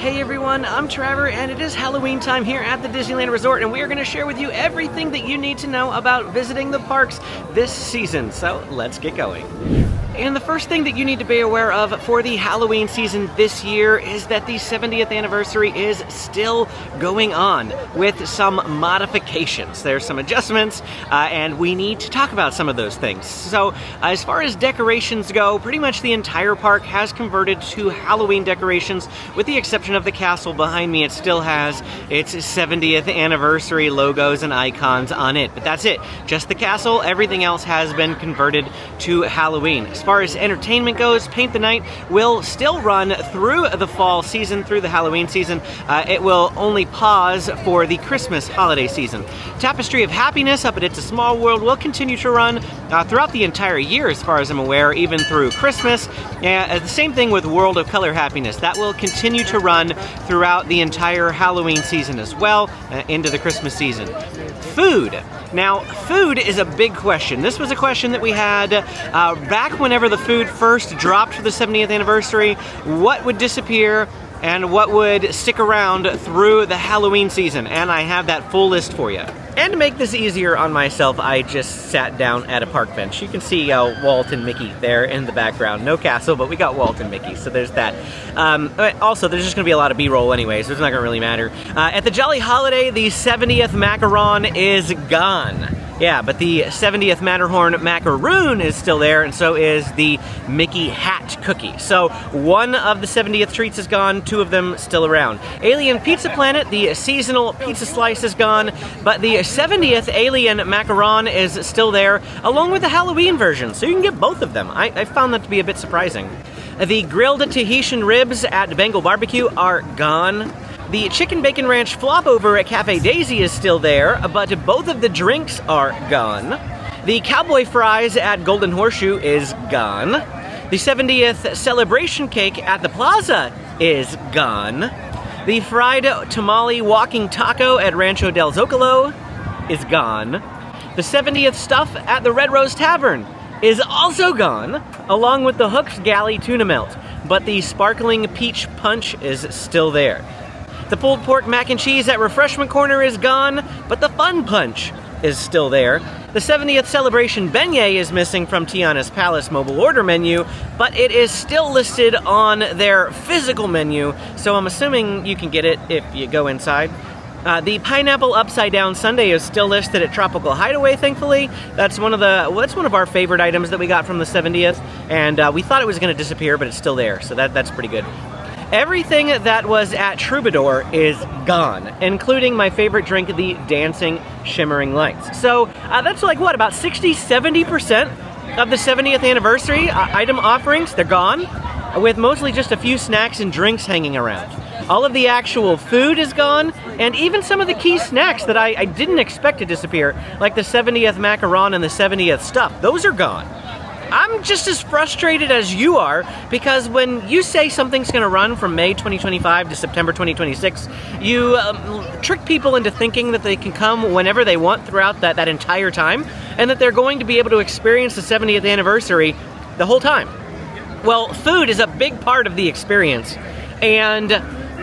Hey everyone, I'm Trevor, and it is Halloween time here at the Disneyland Resort, and we are going to share with you everything that you need to know about visiting the parks this season. So let's get going. And the first thing that you need to be aware of for the Halloween season this year is that the 70th anniversary is still going on with some modifications. There's some adjustments, and we need to talk about some of those things. So as far as decorations go, pretty much the entire park has converted to Halloween decorations, with the exception of the castle behind me. It still has its 70th anniversary logos and icons on it, but that's it. Just the castle. Everything else has been converted to Halloween. As far as entertainment goes, Paint the Night will still run through the fall season, through the Halloween season. It will only pause for the Christmas holiday season. Tapestry of Happiness up at It's a Small World will continue to run throughout the entire year, as far as I'm aware, even through Christmas. The same thing with World of Color Happiness. That will continue to run throughout the entire Halloween season as well, into the Christmas season. Food. Now, food is a big question. This was a question that we had back whenever the food first dropped for the 70th anniversary. What would disappear and what would stick around through the Halloween season? And I have that full list for you. And to make this easier on myself, I just sat down at a park bench. You can see Walt and Mickey there in the background. No castle, but we got Walt and Mickey, so there's that. Also, there's just going to be a lot of B-roll anyway, so it's not going to really matter. At the Jolly Holiday, the 70th macaron is gone. Yeah, but the 70th Matterhorn macaroon is still there, and so is the Mickey hat cookie. So one of the 70th treats is gone, two of them still around. Alien Pizza Planet, the seasonal pizza slice is gone, but the 70th Alien macaron is still there, along with the Halloween version, so you can get both of them. I found that to be a bit surprising. The grilled Tahitian ribs at Bengal Barbecue are gone. The Chicken Bacon Ranch flop over at Cafe Daisy is still there, but both of the drinks are gone. The Cowboy Fries at Golden Horseshoe is gone. The 70th Celebration Cake at the Plaza is gone. The Fried Tamale Walking Taco at Rancho del Zocalo is gone. The 70th Stuff at the Red Rose Tavern is also gone, along with the Hook's Galley Tuna Melt, but the Sparkling Peach Punch is still there. The pulled pork mac and cheese at Refreshment Corner is gone, but the Fun Punch is still there. The 70th Celebration Beignet is missing from Tiana's Palace mobile order menu, but it is still listed on their physical menu, so I'm assuming you can get it if you go inside. The Pineapple Upside Down Sundae is still listed at Tropical Hideaway, thankfully. That's one of our favorite items that we got from the 70th, and we thought it was going to disappear, but it's still there, so that's pretty good. Everything that was at Troubadour is gone, including my favorite drink, the Dancing Shimmering Lights. So that's like, what, about 60-70% of the 70th anniversary item offerings? They're gone, with mostly just a few snacks and drinks hanging around. All of the actual food is gone, and even some of the key snacks that I didn't expect to disappear, like the 70th macaron and the 70th stuff, those are gone. I'm just as frustrated as you are, because when you say something's going to run from May 2025 to September 2026, you trick people into thinking that they can come whenever they want throughout that entire time, and that they're going to be able to experience the 70th anniversary the whole time. Well, food is a big part of the experience, and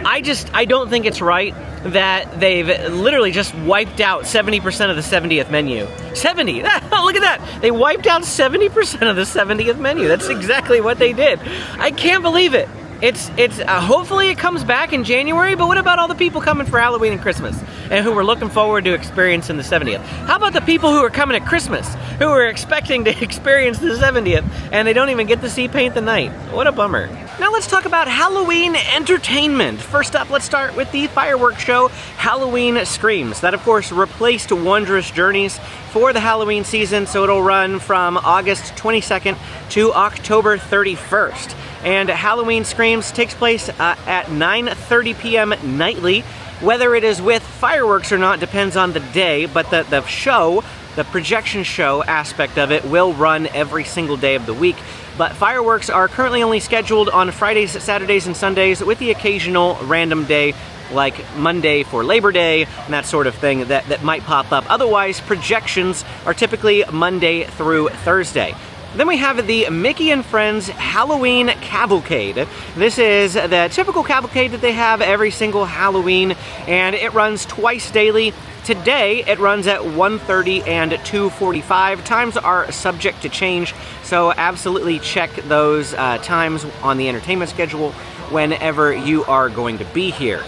I don't think it's right that they've literally just wiped out 70% of the 70th menu. 70! Look at that! They wiped out 70% of the 70th menu. That's exactly what they did. I can't believe it. It's hopefully it comes back in January, but what about all the people coming for Halloween and Christmas, and who were looking forward to experiencing the 70th? How about the people who are coming at Christmas, who were expecting to experience the 70th, and they don't even get to see Paint the Night? What a bummer. Now let's talk about Halloween entertainment. First up, let's start with the fireworks show, Halloween Screams. That, of course, replaced Wondrous Journeys for the Halloween season, so it'll run from August 22nd to October 31st. And Halloween Screams takes place at 9:30 p.m. nightly. Whether it is with fireworks or not depends on the day, but the show, the projection show aspect of it, will run every single day of the week. But fireworks are currently only scheduled on Fridays, Saturdays, and Sundays, with the occasional random day like Monday for Labor Day and that sort of thing that might pop up. Otherwise, projections are typically Monday through Thursday. Then we have the Mickey and Friends Halloween Cavalcade. This is the typical cavalcade that they have every single Halloween, and it runs twice daily. Today, it runs at 1:30 and 2:45. Times are subject to change, so absolutely check those times on the entertainment schedule whenever you are going to be here.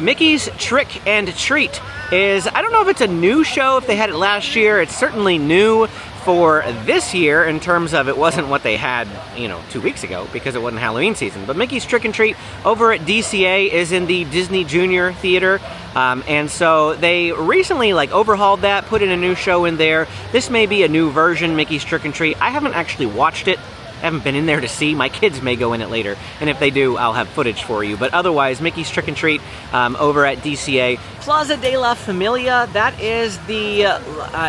Mickey's Trick and Treat is, I don't know if it's a new show, if they had it last year. It's certainly new for this year in terms of it wasn't what they had, 2 weeks ago because it wasn't Halloween season. But Mickey's Trick and Treat over at DCA is in the Disney Junior Theater. And so they recently overhauled that, put in a new show in there. This may be a new version, Mickey's Trick and Treat. I haven't actually watched it. I haven't been in there to see. My kids may go in it later, and if they do, I'll have footage for you. But otherwise, Mickey's Trick and Treat over at DCA. Plaza de la Familia, that is the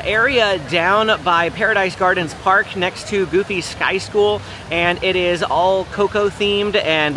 area down by Paradise Gardens Park next to Goofy's Sky School, and it is all Coco themed and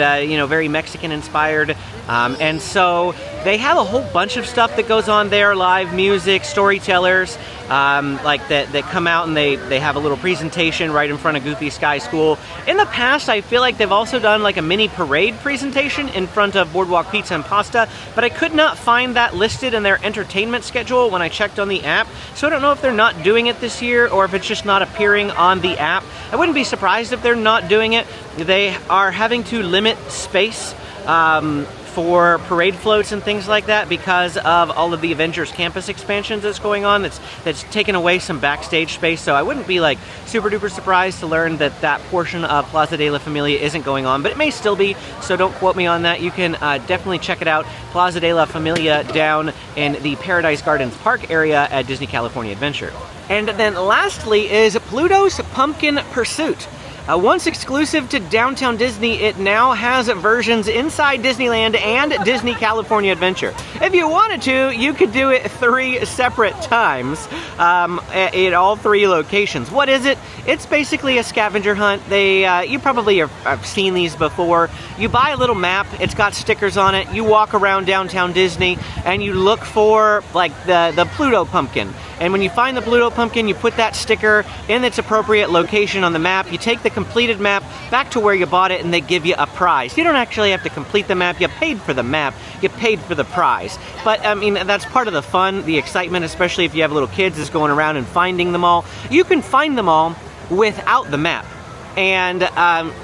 very Mexican inspired. And so they have a whole bunch of stuff that goes on there, live music, storytellers, that come out and they have a little presentation right in front of Goofy Sky School. In the past, I feel like they've also done like a mini parade presentation in front of Boardwalk Pizza and Pasta, but I could not find that listed in their entertainment schedule when I checked on the app. So I don't know if they're not doing it this year or if it's just not appearing on the app. I wouldn't be surprised if they're not doing it. They are having to limit space for parade floats and things like that because of all of the Avengers campus expansions that's going on. That's taken away some backstage space. So I wouldn't be super duper surprised to learn that that portion of Plaza de la Familia isn't going on, but it may still be, so don't quote me on that. You can definitely check it out. Plaza de la Familia down in the Paradise Gardens Park area at Disney California Adventure. And then lastly is Pluto's Pumpkin Pursuit. Once exclusive to Downtown Disney, it now has versions inside Disneyland and Disney California Adventure. If you wanted to, you could do it 3 separate times at all 3 locations. What is it? It's basically a scavenger hunt. You probably have seen these before. You buy a little map, it's got stickers on it, you walk around Downtown Disney, and you look for the Pluto pumpkin. And when you find the Pluto pumpkin, you put that sticker in its appropriate location on the map. You take the completed map back to where you bought it, and they give you a prize. You don't actually have to complete the map. You paid for the map. You paid for the prize. But, I mean, that's part of the fun, the excitement, especially if you have little kids, is going around and finding them all. You can find them all without the map. And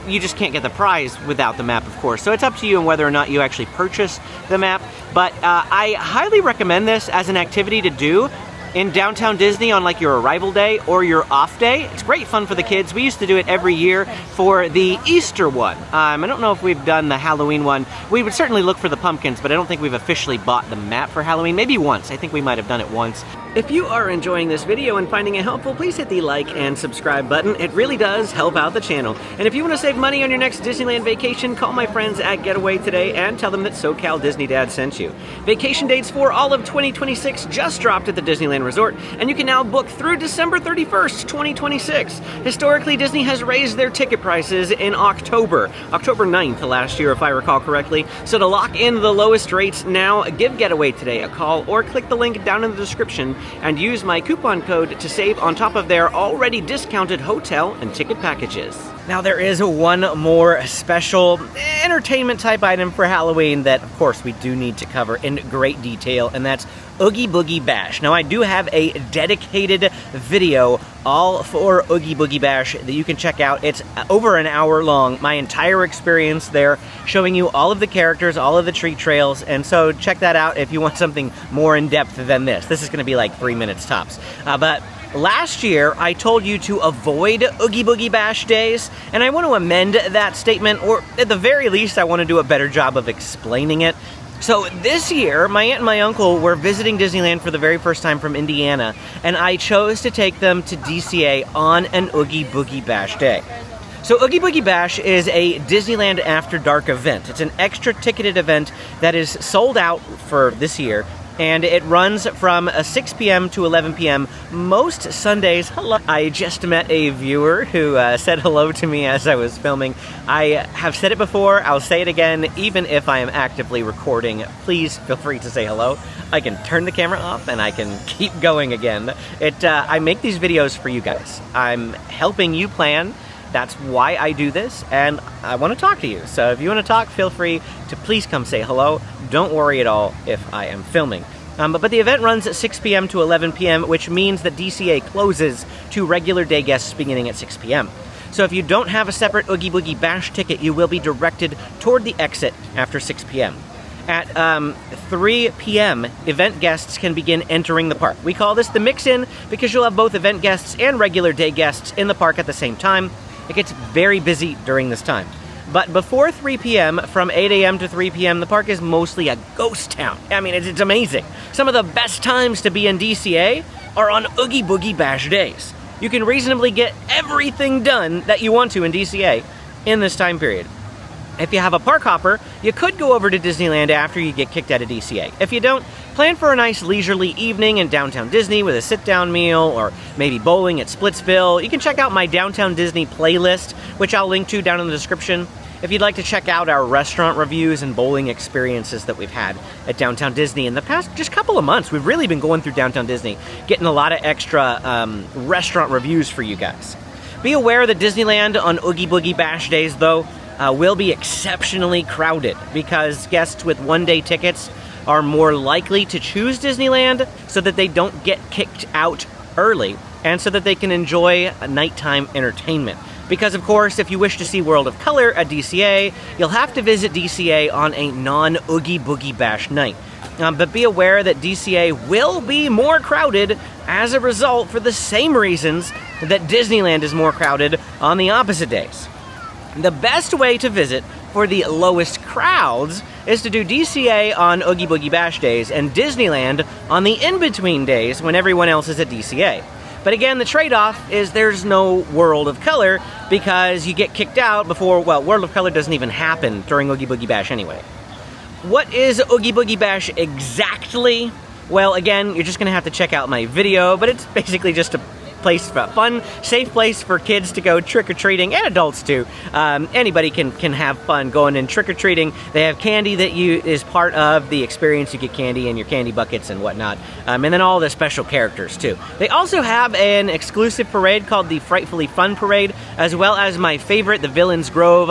you just can't get the prize without the map, of course. So it's up to you on whether or not you actually purchase the map. But I highly recommend this as an activity to do in Downtown Disney on your arrival day or your off day. It's great fun for the kids. We used to do it every year for the Easter one. I don't know if we've done the Halloween one. We would certainly look for the pumpkins, but I don't think we've officially bought the map for Halloween. Maybe once. I think we might have done it once. If you are enjoying this video and finding it helpful, please hit the like and subscribe button. It really does help out the channel. And if you want to save money on your next Disneyland vacation, call my friends at Getaway today and tell them that SoCal Disney Dad sent you. Vacation dates for all of 2026 just dropped at the Disneyland Resort, and you can now book through December 31st, 2026. Historically, Disney has raised their ticket prices in October 9th last year, if I recall correctly. So to lock in the lowest rates now, give Getaway today a call or click the link down in the description and use my coupon code to save on top of their already discounted hotel and ticket packages. Now there is one more special entertainment type item for Halloween that, of course, we do need to cover in great detail, and that's Oogie Boogie Bash. Now I do have a dedicated video all for Oogie Boogie Bash that you can check out. It's over an hour long, my entire experience there, showing you all of the characters, all of the treat trails, and so check that out if you want something more in depth than this. This is going to be 3 minutes tops. But last year, I told you to avoid Oogie Boogie Bash days, and I want to amend that statement, or at the very least, I want to do a better job of explaining it. So this year, my aunt and my uncle were visiting Disneyland for the very first time from Indiana, and I chose to take them to DCA on an Oogie Boogie Bash day. So Oogie Boogie Bash is a Disneyland After Dark event. It's an extra ticketed event that is sold out for this year, and it runs from 6 p.m. to 11 p.m. most Sundays. Hello. I just met a viewer who said hello to me as I was filming. I have said it before, I'll say it again, even if I am actively recording, please feel free to say hello. I can turn the camera off and I can keep going again. I make these videos for you guys. I'm helping you plan That's why I do this, and I want to talk to you. So if you want to talk, feel free to please come say hello. Don't worry at all if I am filming. But the event runs at 6 p.m. to 11 p.m., which means that DCA closes to regular day guests beginning at 6 p.m. So if you don't have a separate Oogie Boogie Bash ticket, you will be directed toward the exit after 6 p.m. At 3 p.m., event guests can begin entering the park. We call this the mix-in because you'll have both event guests and regular day guests in the park at the same time. It gets very busy during this time. But before 3 p.m., from 8 a.m. to 3 p.m., the park is mostly a ghost town. I mean, it's amazing. Some of the best times to be in DCA are on Oogie Boogie Bash days. You can reasonably get everything done that you want to in DCA in this time period. If you have a park hopper, you could go over to Disneyland after you get kicked out of DCA. If you don't, plan for a nice leisurely evening in downtown Disney with a sit-down meal, or maybe bowling at Splitsville. You can check out my Downtown Disney playlist, which I'll link to down in the description. If you'd like to check out our restaurant reviews and bowling experiences that we've had at Downtown Disney in the past just couple of months, we've really been going through Downtown Disney, getting a lot of extra restaurant reviews for you guys. Be aware that Disneyland on Oogie Boogie Bash days, though, will be exceptionally crowded because guests with one-day tickets are more likely to choose Disneyland so that they don't get kicked out early and so that they can enjoy nighttime entertainment. Because, of course, if you wish to see World of Color at DCA, you'll have to visit DCA on a non-Oogie Boogie Bash night. But be aware that DCA will be more crowded as a result for the same reasons that Disneyland is more crowded on the opposite days. The best way to visit for the lowest crowds is to do DCA on Oogie Boogie Bash days and Disneyland on the in-between days when everyone else is at DCA. But again, the trade-off is there's no World of Color because you get kicked out before, well, World of Color doesn't even happen during Oogie Boogie Bash anyway. What is Oogie Boogie Bash exactly? Well, again, you're just going to have to check out my video, but it's basically just a place, for fun, safe place for kids to go trick-or-treating, and adults too. Anybody can have fun going and trick-or-treating. They have candy that is part of the experience. You get candy in your candy buckets and whatnot, and then all the special characters too. They also have an exclusive parade called the Frightfully Fun Parade, as well as my favorite, the Villains Grove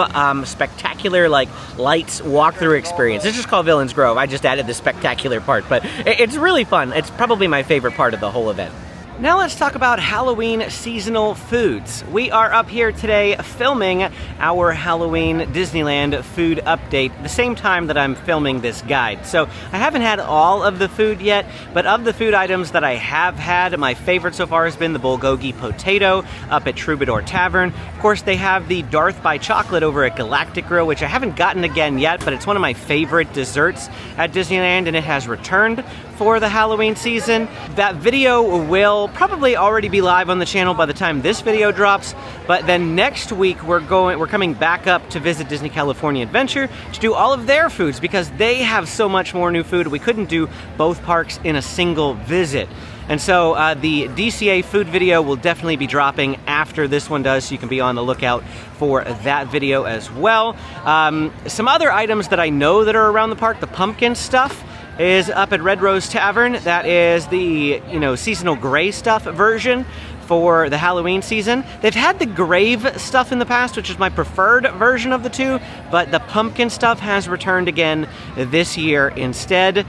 spectacular lights walkthrough experience. It's just called Villains Grove. I just added the spectacular part, but it's really fun. It's probably my favorite part of the whole event. Now let's talk about Halloween seasonal foods. We are up here today filming our Halloween Disneyland food update the same time that I'm filming this guide. So I haven't had all of the food yet, but of the food items that I have had, my favorite so far has been the bulgogi potato up at Troubadour Tavern. Of course, they have the Darth by Chocolate over at Galactic Grill, which I haven't gotten again yet, but it's one of my favorite desserts at Disneyland, and it has returned for the Halloween season. That video will probably already be live on the channel by the time this video drops, but then next week we're coming back up to visit Disney California Adventure to do all of their foods because they have so much more new food. We couldn't do both parks in a single visit. And so the DCA food video will definitely be dropping after this one does, so you can be on the lookout for that video as well. Some other items that I know that are around the park, the pumpkin stuff is up at Red Rose Tavern. That is the, seasonal gray stuff version for the Halloween season. They've had the grave stuff in the past, which is my preferred version of the two, but the pumpkin stuff has returned again this year instead.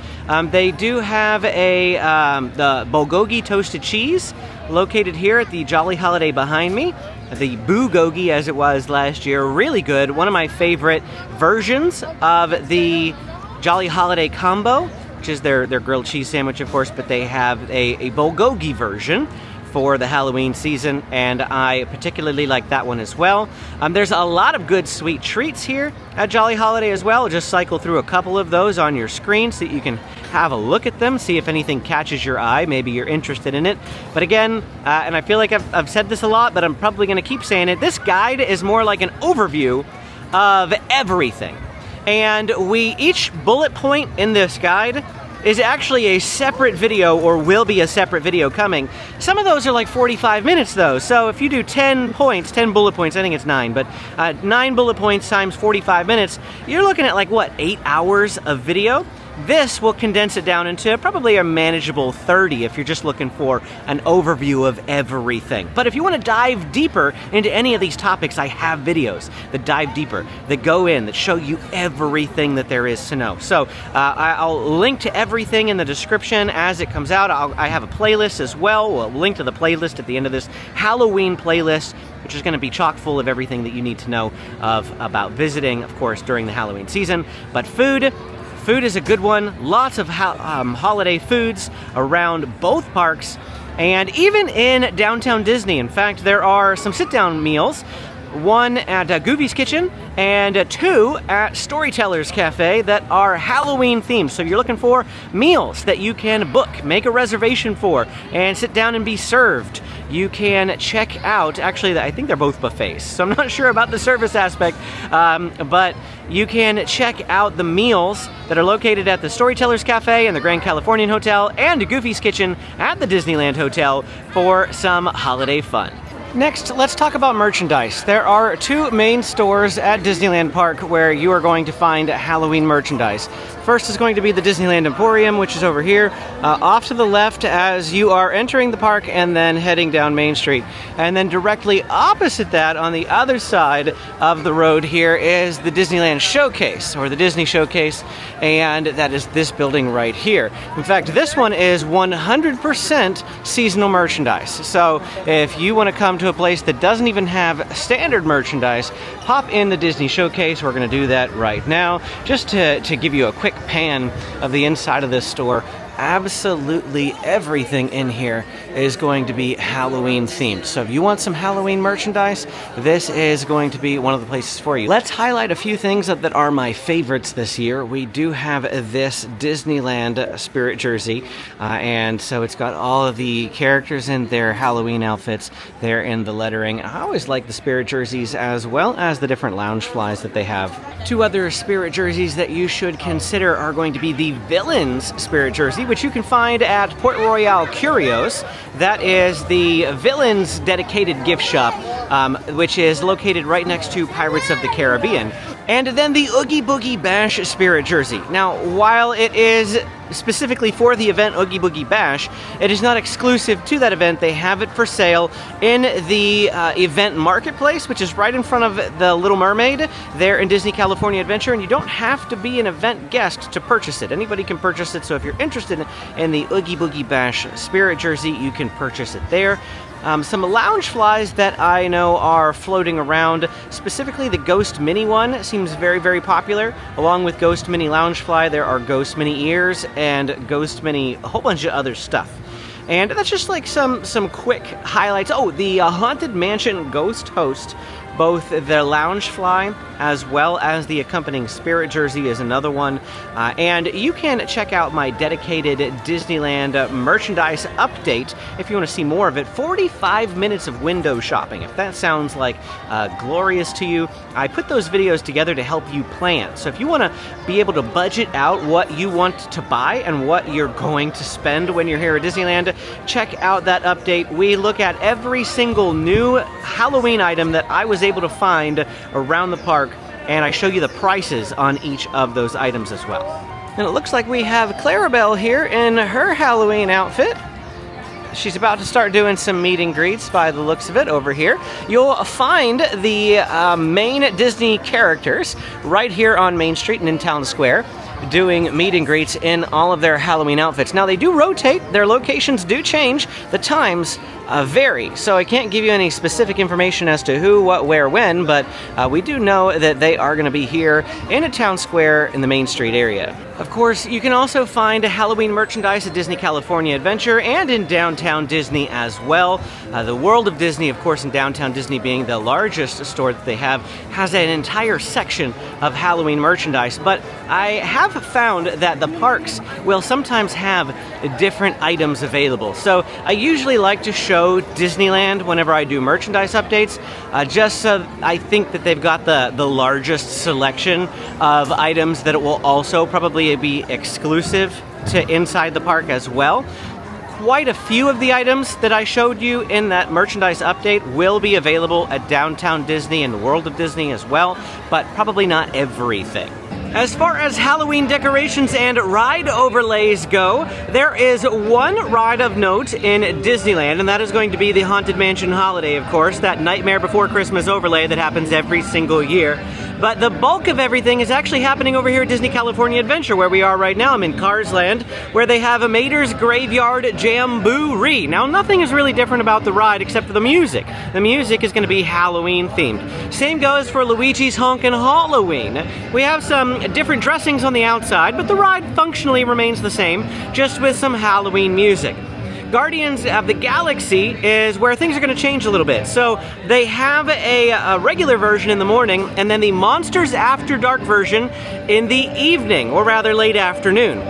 They do have the bulgogi toasted cheese located here at the Jolly Holiday behind me. The Boogie, as it was last year, really good. One of my favorite versions of the Jolly Holiday combo, which is their grilled cheese sandwich, of course, but they have a bulgogi version for the Halloween season, and I particularly like that one as well. There's a lot of good sweet treats here at Jolly Holiday as well. Just cycle through a couple of those on your screen so that you can have a look at them, see if anything catches your eye, maybe you're interested in it. But again, and I feel like I've said this a lot, but I'm probably going to keep saying it, this guide is more like an overview of everything. And each bullet point in this guide is actually a separate video, or will be a separate video coming. Some of those are like 45 minutes though, so if you do 10 bullet points, I think it's 9, but 9 bullet points times 45 minutes, you're looking at 8 hours of video. This will condense it down into probably a manageable 30 if you're just looking for an overview of everything. But if you want to dive deeper into any of these topics, I have videos that dive deeper, that go in, that show you everything that there is to know. So I'll link to everything in the description as it comes out. I have a playlist as well. We'll link to the playlist at the end of this Halloween playlist, which is going to be chock full of everything that you need to know about visiting, of course, during the Halloween season. But food is a good one. Lots of holiday foods around both parks, and even in downtown Disney. In fact, there are some sit-down meals, one at Googie's Kitchen and two at Storyteller's Cafe that are Halloween themed. So if you're looking for meals that you can book, make a reservation for, and sit down and be served, you can check out, actually I think they're both buffets, so I'm not sure about the service aspect, but you can check out the meals that are located at the Storyteller's Cafe and the Grand Californian Hotel and Goofy's Kitchen at the Disneyland Hotel for some holiday fun. Next, let's talk about merchandise. There are two main stores at Disneyland Park where you are going to find Halloween merchandise. First is going to be the Disneyland Emporium, which is over here, off to the left as you are entering the park and then heading down Main Street. And then directly opposite that, on the other side of the road here, is the Disneyland Showcase, or the Disney Showcase, and that is this building right here. In fact, this one is 100% seasonal merchandise. So if you want to come to a place that doesn't even have standard merchandise, pop in the Disney Showcase. We're going to do that right now. Just to give you a quick pan of the inside of this store, absolutely everything in here is going to be Halloween themed. So if you want some Halloween merchandise, this is going to be one of the places for you. Let's highlight a few things that are my favorites this year. We do have this Disneyland Spirit jersey, and so it's got all of the characters in their Halloween outfits there in the lettering. I always like the Spirit jerseys as well as the different lounge flies that they have. Two other Spirit jerseys that you should consider are going to be the Villains Spirit jersey, which you can find at Port Royale Curios. That is the Villains dedicated gift shop, which is located right next to Pirates of the Caribbean. And then the Oogie Boogie Bash Spirit jersey. Now, while it is specifically for the event Oogie Boogie Bash, it is not exclusive to that event. They have it for sale in the event marketplace, which is right in front of the Little Mermaid there in Disney California Adventure, and you don't have to be an event guest to purchase it. Anybody can purchase it, so if you're interested in the Oogie Boogie Bash Spirit jersey, you can purchase it there. Some lounge flies that I know are floating around, specifically the Ghost Mini one seems very, very popular. Along with Ghost Mini Lounge Fly, there are Ghost Mini Ears and Ghost Mini, a whole bunch of other stuff. And that's just like some quick highlights. Oh, the Haunted Mansion Ghost Host, both the lounge fly as well as the accompanying Spirit jersey is another one. And you can check out my dedicated Disneyland merchandise update if you want to see more of it. 45 minutes of window shopping. If that sounds like glorious to you, I put those videos together to help you plan. So if you want to be able to budget out what you want to buy and what you're going to spend when you're here at Disneyland, check out that update. We look at every single new Halloween item that I was able to find around the park, and I show you the prices on each of those items as well. And it looks like we have Clarabelle here in her Halloween outfit. She's about to start doing some meet and greets by the looks of it over here. You'll find the main Disney characters right here on Main Street and in Town Square, doing meet and greets in all of their Halloween outfits. Now, they do rotate, their locations do change, the times vary, so I can't give you any specific information as to who, what, where, when, but we do know that they are going to be here in a Town Square in the Main Street area. Of course, you can also find Halloween merchandise at Disney California Adventure and in downtown Disney as well. The World of Disney, of course, in downtown Disney being the largest store that they have, has an entire section of Halloween merchandise, but I have found that the parks will sometimes have different items available. So I usually like to show Disneyland whenever I do merchandise updates, just so I think that they've got the largest selection of items that it will also probably be exclusive to inside the park as well. Quite a few of the items that I showed you in that merchandise update will be available at Downtown Disney and the World of Disney as well, but probably not everything. As far as Halloween decorations and ride overlays go, there is one ride of note in Disneyland, and that is going to be the Haunted Mansion Holiday, of course, that Nightmare Before Christmas overlay that happens every single year. But the bulk of everything is actually happening over here at Disney California Adventure, where we are right now. I'm in Cars Land, where they have a Mater's Graveyard Jamboree. Now, nothing is really different about the ride except for the music. The music is going to be Halloween themed. Same goes for Luigi's Honkin' Halloween. We have some different dressings on the outside, but the ride functionally remains the same, just with some Halloween music. Guardians of the Galaxy is where things are going to change a little bit. So they have a regular version in the morning, and then the Monsters After Dark version in the evening, or rather late afternoon.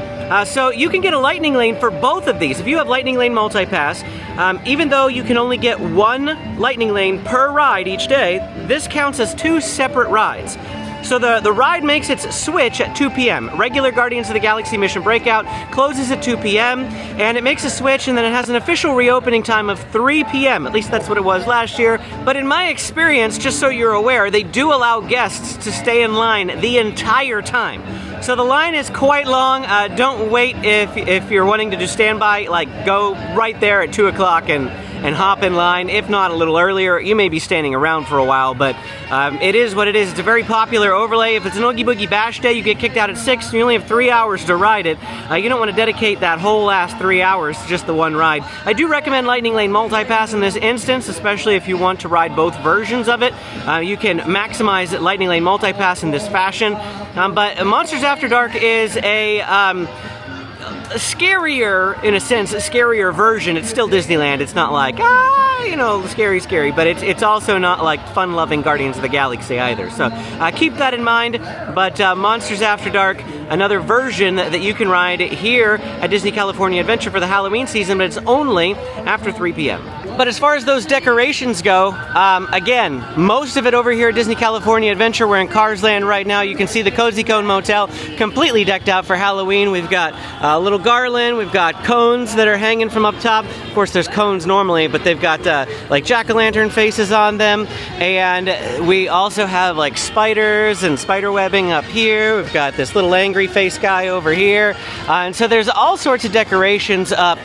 So you can get a Lightning Lane for both of these. If you have Lightning Lane Multipass, even though you can only get one Lightning Lane per ride each day, this counts as two separate rides. So the ride makes its switch at 2 p.m. Regular Guardians of the Galaxy Mission Breakout closes at 2 p.m. and it makes a switch, and then it has an official reopening time of 3 p.m. At least that's what it was last year. But in my experience, just so you're aware, they do allow guests to stay in line the entire time. So the line is quite long. Don't wait if you're wanting to do standby. Like, go right there at 2 o'clock and hop in line. If not, a little earlier. You may be standing around for a while, but it is what it is. It's a very popular overlay. If it's an Oogie Boogie Bash Day, you get kicked out at 6, and you only have 3 hours to ride it. You don't want to dedicate that whole last 3 hours to just the one ride. I do recommend Lightning Lane Multipass in this instance, especially if you want to ride both versions of it. You can maximize Lightning Lane Multipass in this fashion. But Monsters After Dark is a scarier, in a sense, a scarier version. It's still Disneyland. It's not like, scary, but it's also not like fun-loving Guardians of the Galaxy either. So keep that in mind. But Monsters After Dark, another version that you can ride here at Disney California Adventure for the Halloween season, but it's only after 3 p.m. But as far as those decorations go, again, most of it over here at Disney California Adventure. We're in Cars Land right now. You can see the Cozy Cone Motel completely decked out for Halloween. We've got a little garland. We've got cones that are hanging from up top. Of course, there's cones normally, but they've got like jack-o'-lantern faces on them. And we also have like spiders and spider webbing up here. We've got this little angry face guy over here. And so there's all sorts of decorations up.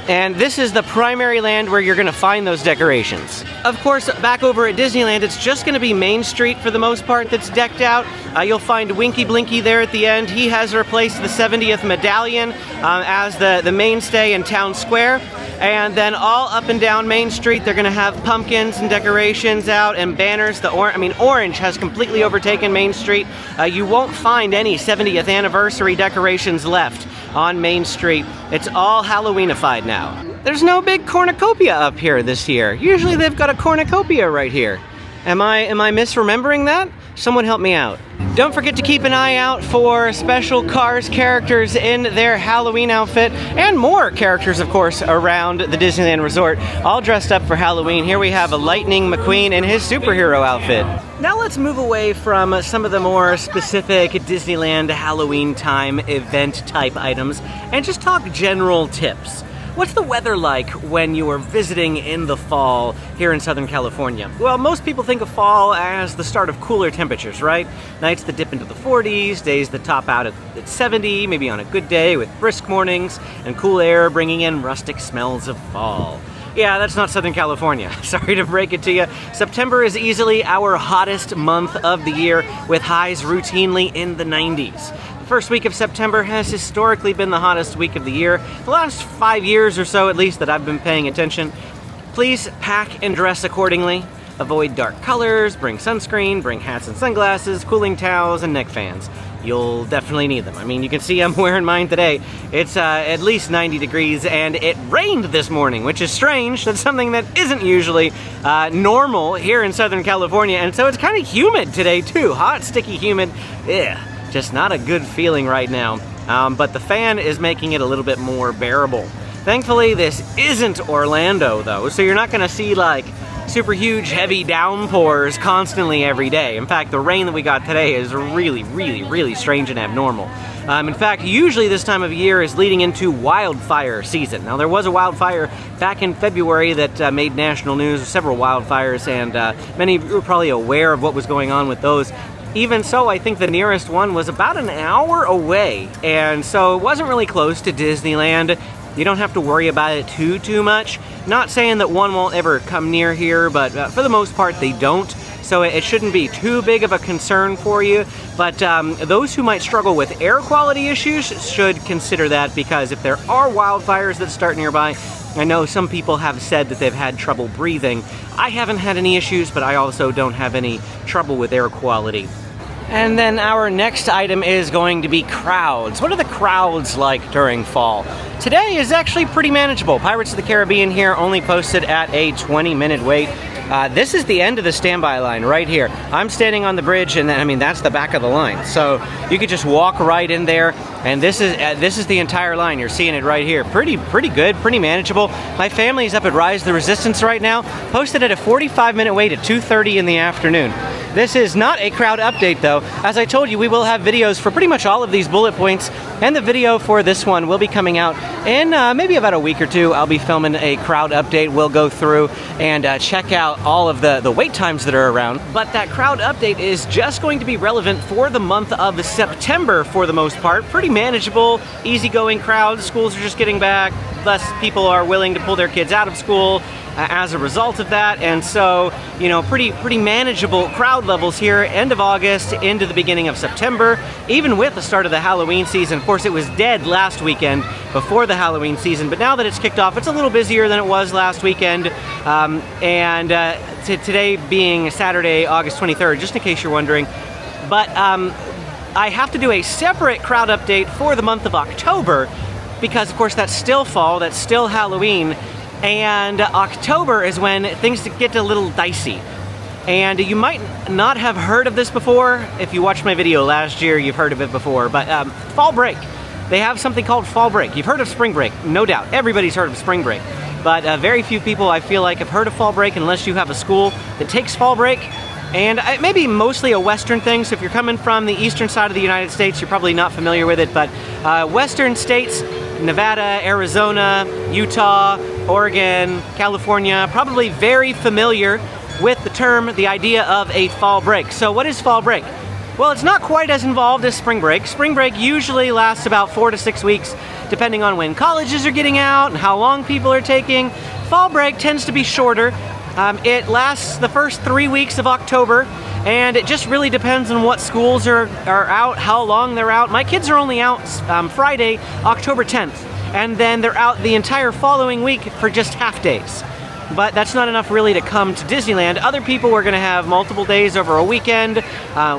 And this is the primary land where you're going to find those decorations. Of course, back over at Disneyland, it's just going to be Main Street for the most part that's decked out. You'll find Winky Blinky there at the end. He has replaced the 70th Medallion as the mainstay in Town Square. And then all up and down Main Street, they're going to have pumpkins and decorations out and banners. Orange has completely overtaken Main Street. You won't find any 70th anniversary decorations left on Main Street. It's all Halloweenified now. There's no big cornucopia up here this year. Usually they've got a cornucopia right here. Am I misremembering that? Someone help me out. Don't forget to keep an eye out for special Cars characters in their Halloween outfit, and more characters, of course, around the Disneyland Resort, all dressed up for Halloween. Here we have a Lightning McQueen in his superhero outfit. Now let's move away from some of the more specific Disneyland Halloween time event type items and just talk general tips. What's the weather like when you are visiting in the fall here in Southern California? Well, most people think of fall as the start of cooler temperatures, right? Nights that dip into the 40s, days that top out at 70, maybe on a good day with brisk mornings and cool air bringing in rustic smells of fall. Yeah, that's not Southern California. Sorry to break it to you. September is easily our hottest month of the year, with highs routinely in the 90s. First week of September has historically been the hottest week of the year, the last 5 years or so at least that I've been paying attention. Please pack and dress accordingly. Avoid dark colors, bring sunscreen, bring hats and sunglasses, cooling towels, and neck fans. You'll definitely need them. I mean, you can see I'm wearing mine today. It's at least 90 degrees, and it rained this morning, which is strange. That's something that isn't usually normal here in Southern California, and so it's kind of humid today too. Hot, sticky, humid. Ugh. Just not a good feeling right now, but the fan is making it a little bit more bearable. Thankfully, this isn't Orlando, though, so you're not going to see, like, super huge, heavy downpours constantly every day. In fact, the rain that we got today is really, really, really strange and abnormal. In fact, usually this time of year is leading into wildfire season. Now, there was a wildfire back in February that made national news, several wildfires, and many of you were probably aware of what was going on with those. Even so, I think the nearest one was about an hour away, and so it wasn't really close to Disneyland. You don't have to worry about it too much. Not saying that one won't ever come near here, but for the most part they don't. So it shouldn't be too big of a concern for you. But those who might struggle with air quality issues should consider that, because if there are wildfires that start nearby, I know some people have said that they've had trouble breathing. I haven't had any issues, but I also don't have any trouble with air quality. And then our next item is going to be crowds. What are the crowds like during fall? Today is actually pretty manageable. Pirates of the Caribbean here only posted at a 20-minute wait. This is the end of the standby line right here. I'm standing on the bridge, and I mean that's the back of the line. So you could just walk right in there, and this is the entire line. You're seeing it right here. Pretty good, pretty manageable. My family's up at Rise the Resistance right now, posted at a 45-minute wait at 2:30 in the afternoon. This is not a crowd update though. As I told you, we will have videos for pretty much all of these bullet points, and the video for this one will be coming out in maybe about a week or two. I'll be filming a crowd update. We'll go through and check out all of the wait times that are around. But that crowd update is just going to be relevant for the month of September for the most part. Pretty manageable, easygoing crowds. Schools are just getting back. Less people are willing to pull their kids out of school as a result of that, and so, you know, pretty manageable crowd levels here, end of August into the beginning of September, even with the start of the Halloween season. Of course, it was dead last weekend before the Halloween season, but now that it's kicked off, it's a little busier than it was last weekend, today being Saturday, August 23rd, just in case you're wondering. But I have to do a separate crowd update for the month of October, because of course that's still fall, that's still Halloween, and October is when things get a little dicey. And you might not have heard of this before. If you watched my video last year, you've heard of it before, but fall break. They have something called fall break. You've heard of spring break, no doubt. Everybody's heard of spring break. But very few people, I feel like, have heard of fall break unless you have a school that takes fall break. And it may be mostly a Western thing, so if you're coming from the eastern side of the United States, you're probably not familiar with it, but Western states, Nevada, Arizona, Utah, Oregon, California, probably very familiar with the term, the idea of a fall break. So what is fall break? Well, it's not quite as involved as spring break. Spring break usually lasts about 4 to 6 weeks, depending on when colleges are getting out and how long people are taking. Fall break tends to be shorter. It lasts the first 3 weeks of October, and it just really depends on what schools are out, how long they're out. My kids are only out Friday, October 10th, and then they're out the entire following week for just half days. But that's not enough really to come to Disneyland. Other people are going to have multiple days over a weekend.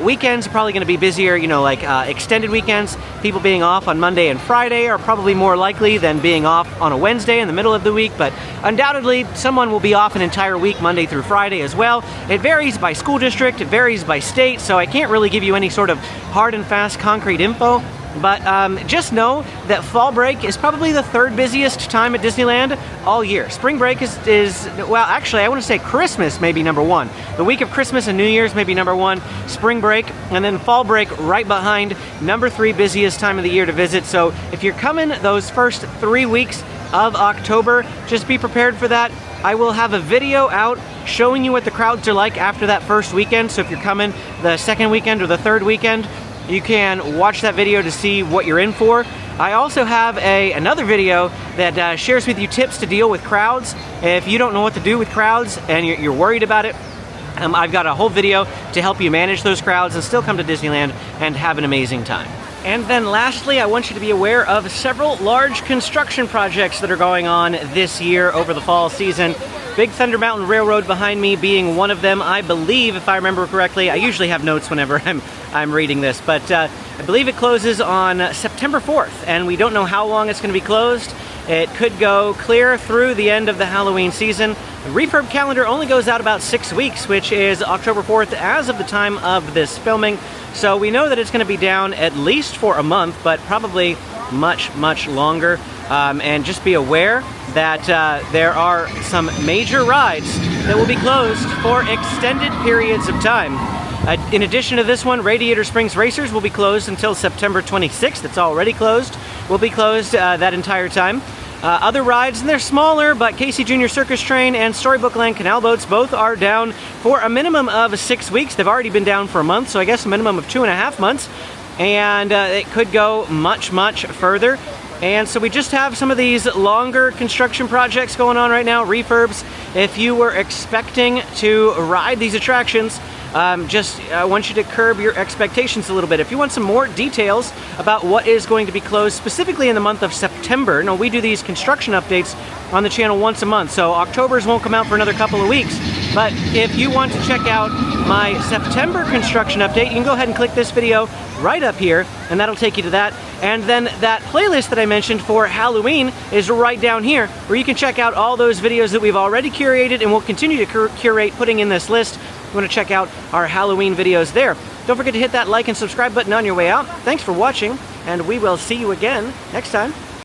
Weekends are probably going to be busier, you know, like extended weekends. People being off on Monday and Friday are probably more likely than being off on a Wednesday in the middle of the week, but undoubtedly someone will be off an entire week, Monday through Friday as well. It varies by school district, it varies by state, so I can't really give you any sort of hard and fast concrete info. But just know that fall break is probably the third busiest time at Disneyland all year. Spring break is well, actually, I want to say Christmas may be number one. The week of Christmas and New Year's may be number one, spring break, and then fall break right behind, number 3 busiest time of the year to visit. So if you're coming those first 3 weeks of October, just be prepared for that. I will have a video out showing you what the crowds are like after that first weekend. So if you're coming the second weekend or the third weekend, you can watch that video to see what you're in for. I also have another video that shares with you tips to deal with crowds. If you don't know what to do with crowds and you're worried about it, I've got a whole video to help you manage those crowds and still come to Disneyland and have an amazing time. And then lastly, I want you to be aware of several large construction projects that are going on this year over the fall season. Big Thunder Mountain Railroad behind me being one of them, I believe, if I remember correctly. I usually have notes whenever I'm reading this, but I believe it closes on September 4th, and we don't know how long it's going to be closed. It could go clear through the end of the Halloween season. The refurb calendar only goes out about 6 weeks, which is October 4th as of the time of this filming. So we know that it's going to be down at least for a month, but probably much longer. And just be aware that there are some major rides that will be closed for extended periods of time. In addition to this one, Radiator Springs Racers will be closed until September 26th. It's already closed. Will be closed that entire time. Other rides, and they're smaller, but Casey Jr. Circus Train and Storybook Land Canal Boats both are down for a minimum of 6 weeks. They've already been down for a month, so I guess a minimum of 2.5 months. And it could go much, much further. And so we just have some of these longer construction projects going on right now, refurbs. If you were expecting to ride these attractions, I want you to curb your expectations a little bit. If you want some more details about what is going to be closed, specifically in the month of September, we do these construction updates on the channel once a month, so October's won't come out for another couple of weeks. But if you want to check out my September construction update, you can go ahead and click this video right up here, and that'll take you to that. And then that playlist that I mentioned for Halloween is right down here, where you can check out all those videos that we've already curated and will continue to curate, putting in this list. You want to check out our Halloween videos there. Don't forget to hit that like and subscribe button on your way out. Thanks for watching, and we will see you again next time.